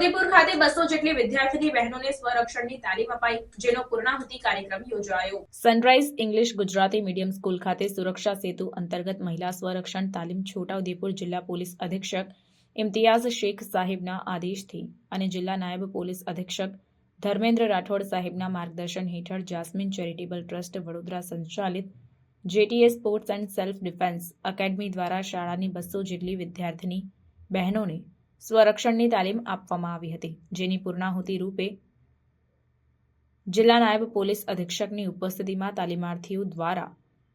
છોટાઉદેપુર ખાતે 200 જેટલી વિદ્યાર્થીની બહેનોને સ્વરક્ષણની તાલીમ અપાઈ, જેનો પૂર્ણાહુતિ કાર્યક્રમ યોજાયો। Sunrise English Gujarati medium school ખાતે સુરક્ષા સેતુ અંતર્ગત મહિલા સ્વરક્ષણ તાલીમ છોટાઉદેપુર જિલ્લા પોલીસ અધિક્ષક ઇમ્તિયાઝ શેખ સાહેબના આદેશથી અને જિલ્લા નાયબ પોલીસ અધિક્ષક ધર્મેન્દ્ર રાઠોડ સાહેબના માર્ગદર્શન હેઠળ જાસ્મીન ચેરિટેબલ ટ્રસ્ટ વડોદરા સંચાલિત JTS sports and self defence academy દ્વારા શાળાની 200 જેટલી વિદ્યાર્થીની બહેનોને સ્વરક્ષણની તાલીમ આપવામાં આવી હતી, જેની પૂર્ણાહુતિ રૂપે જિલ્લા નાયબ પોલીસ અધિક્ષકની ઉપસ્થિતિમાં તાલીમાર્થીઓ દ્વારા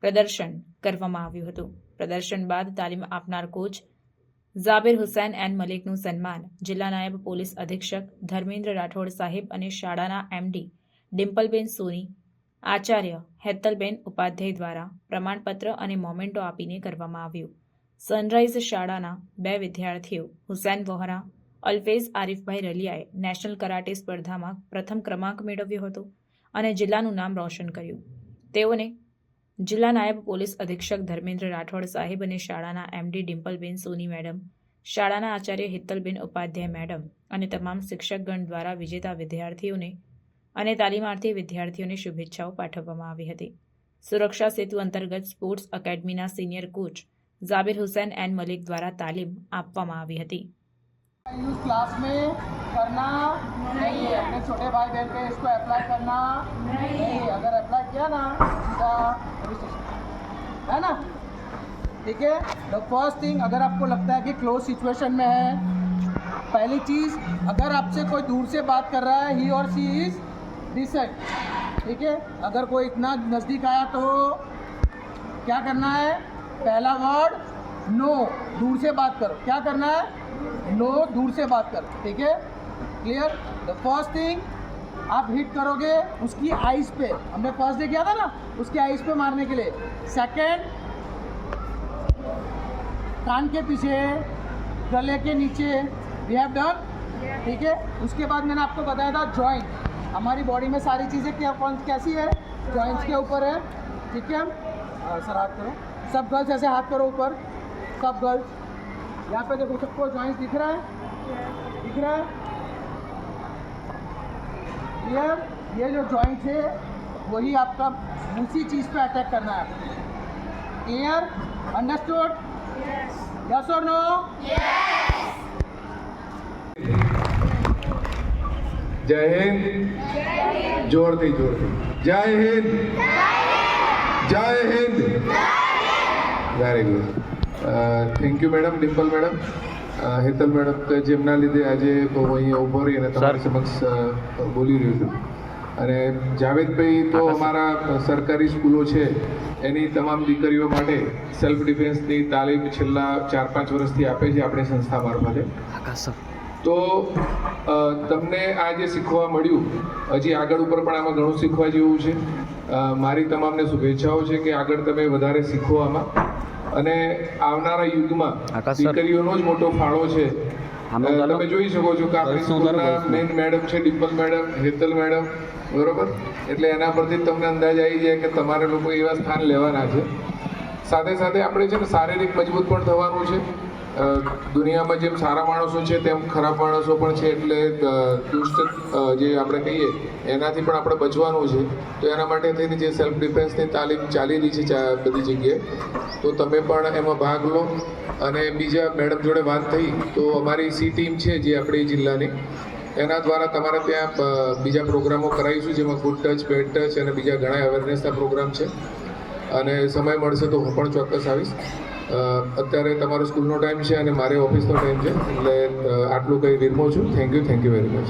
પ્રદર્શન કરવામાં આવ્યું હતું। પ્રદર્શન બાદ તાલીમ આપનાર કોચ ઝાબિર હુસૈન એન્ડ મલિકનું સન્માન જિલ્લા નાયબ પોલીસ અધિક્ષક ધર્મેન્દ્ર રાઠોડ સાહેબ અને શાળાના એમડી ડિમ્પલબેન સોની, આચાર્ય હેતલબેન ઉપાધ્યાય દ્વારા પ્રમાણપત્ર અને મોમેન્ટો આપીને કરવામાં આવ્યું। સનરાઈઝ શાળાના 2 વિદ્યાર્થીઓ હુસૈન વોહરા, અલ્ફેઝ આરિફભાઈ રલિયાએ નેશનલ કરાટે સ્પર્ધામાં પ્રથમ ક્રમાંક મેળવ્યો હતો અને જિલ્લાનું નામ રોશન કર્યું। તેઓને જિલ્લા નાયબ પોલીસ અધિક્ષક ધર્મેન્દ્ર રાઠોડ સાહેબ અને શાળાના એમડી ડિમ્પલબેન સોની મેડમ, શાળાના આચાર્ય હેતલબેન ઉપાધ્યાય મેડમ અને તમામ શિક્ષકગણ દ્વારા વિજેતા વિદ્યાર્થીઓને અને તાલીમાર્થી વિદ્યાર્થીઓને શુભેચ્છાઓ પાઠવવામાં આવી હતી। સુરક્ષા સેતુ અંતર્ગત સ્પોર્ટ્સ એકેડમીના senior coach Zabir Hussain and Malik द्वारा तालीम आपवामां आवी हती। यूज क्लास में करना नहीं है, अपने छोटे भाई बहन पे इसको अप्लाई करना नहीं। अगर अप्लाई किया ना सीधा है ना, ठीक है। द फर्स्ट थिंग, अगर आपको लगता है कि क्लोज सिचुएशन में है, पहली चीज़, अगर आपसे कोई दूर से बात कर रहा है, ही और सी इज डिसेंट, ठीक है। अगर कोई इतना नज़दीक आया तो क्या करना है, पहला वर्ड नो, दूर से बात करो। क्या करना है, नो, दूर से बात करो, ठीक है, क्लियर। द फर्स्ट थिंग, आप हिट करोगे उसकी आइज़ पे, हमने फर्स्ट डे किया था ना, उसकी आइज़ पे मारने के लिए। सेकंड, कान के पीछे, गले के नीचे, वी हैव डन, ठीक है। उसके बाद मैंने आपको बताया था जॉइंट, हमारी बॉडी में सारी चीज़ें कैसी है, जॉइंट्स के ऊपर है, ठीक है। सर हाथ करो, सब गर्ल्स ऐसे हाथ करो ऊपर, सब गर्ल्स यहाँ पे देखो, सबको जॉइंट्स दिख रहा है, दिख रहा है, क्लियर। ये जो जॉइंट है वही आपका उसी चीज़ पे अटैक करना है, क्लियर, अंडरस्टूड, यस और नो। जय हिंद, जोरથી जय हिंद, जय Hind, very good. Thank you madam, Dimple madam, Hetal madam કે જેમના લીધે આજે હું અહીંયા ઊભો રહી અને તમારી સમક્ષ બોલી રહ્યો છું। અને જાવેદભાઈ તો અમારા સરકારી સ્કૂલો છે એની તમામ દીકરીઓ માટે સેલ્ફ ડિફેન્સની તાલીમ છેલ્લા 4-5 વર્ષથી આપે છે આપણી સંસ્થા મારફતે। તો તમને આ જે શીખવા મળ્યું, હજી આગળ ઉપર પણ આમાં ઘણું શીખવા જેવું છે। મારી તમામને શુભેચ્છાઓ છે કે આગળ તમે વધારે શીખો આમાં, અને આવનારા યુગમાં દીકરીઓનો જ મોટો ફાળો છે। તમે જોઈ શકો છો કે આપણી સ્કૂલના મેઇન મેડમ છે ડિમ્પલ મેડમ, હેતલ મેડમ, બરોબર। એટલે એના પરથી તમને અંદાજ આવી જાય કે તમારે લોકો એવા સ્થાન લેવાના છે। સાથે સાથે આપણે છે ને શારીરિક મજબૂત પણ થવાનું છે। દુનિયામાં જેમ સારા માણસો છે તેમ ખરાબ માણસો પણ છે, એટલે દુષ્ટ જે આપણે કહીએ એનાથી પણ આપણે બચવાનું છે। તો એના માટે થઈને જે સેલ્ફ ડિફેન્સની તાલીમ ચાલી રહી છે બધી જગ્યાએ, તો તમે પણ એમાં ભાગ લો। અને બીજા મેડમ જોડે વાત થઈ તો અમારી સી ટીમ છે જે આપણી જિલ્લાની, એના દ્વારા તમારે ત્યાં બીજા પ્રોગ્રામો કરાવીશું, જેમાં ગુડ ટચ, બેડ ટચ અને બીજા ઘણા અવેરનેસના પ્રોગ્રામ છે। અને સમય મળશે તો હું પણ ચોક્કસ આવીશ। અત્યારે તમારો સ્કૂલનો ટાઈમ છે અને મારે ઓફિસનો ટાઈમ છે, એટલે આટલું કંઈ વિરમું છું। Thank you very much.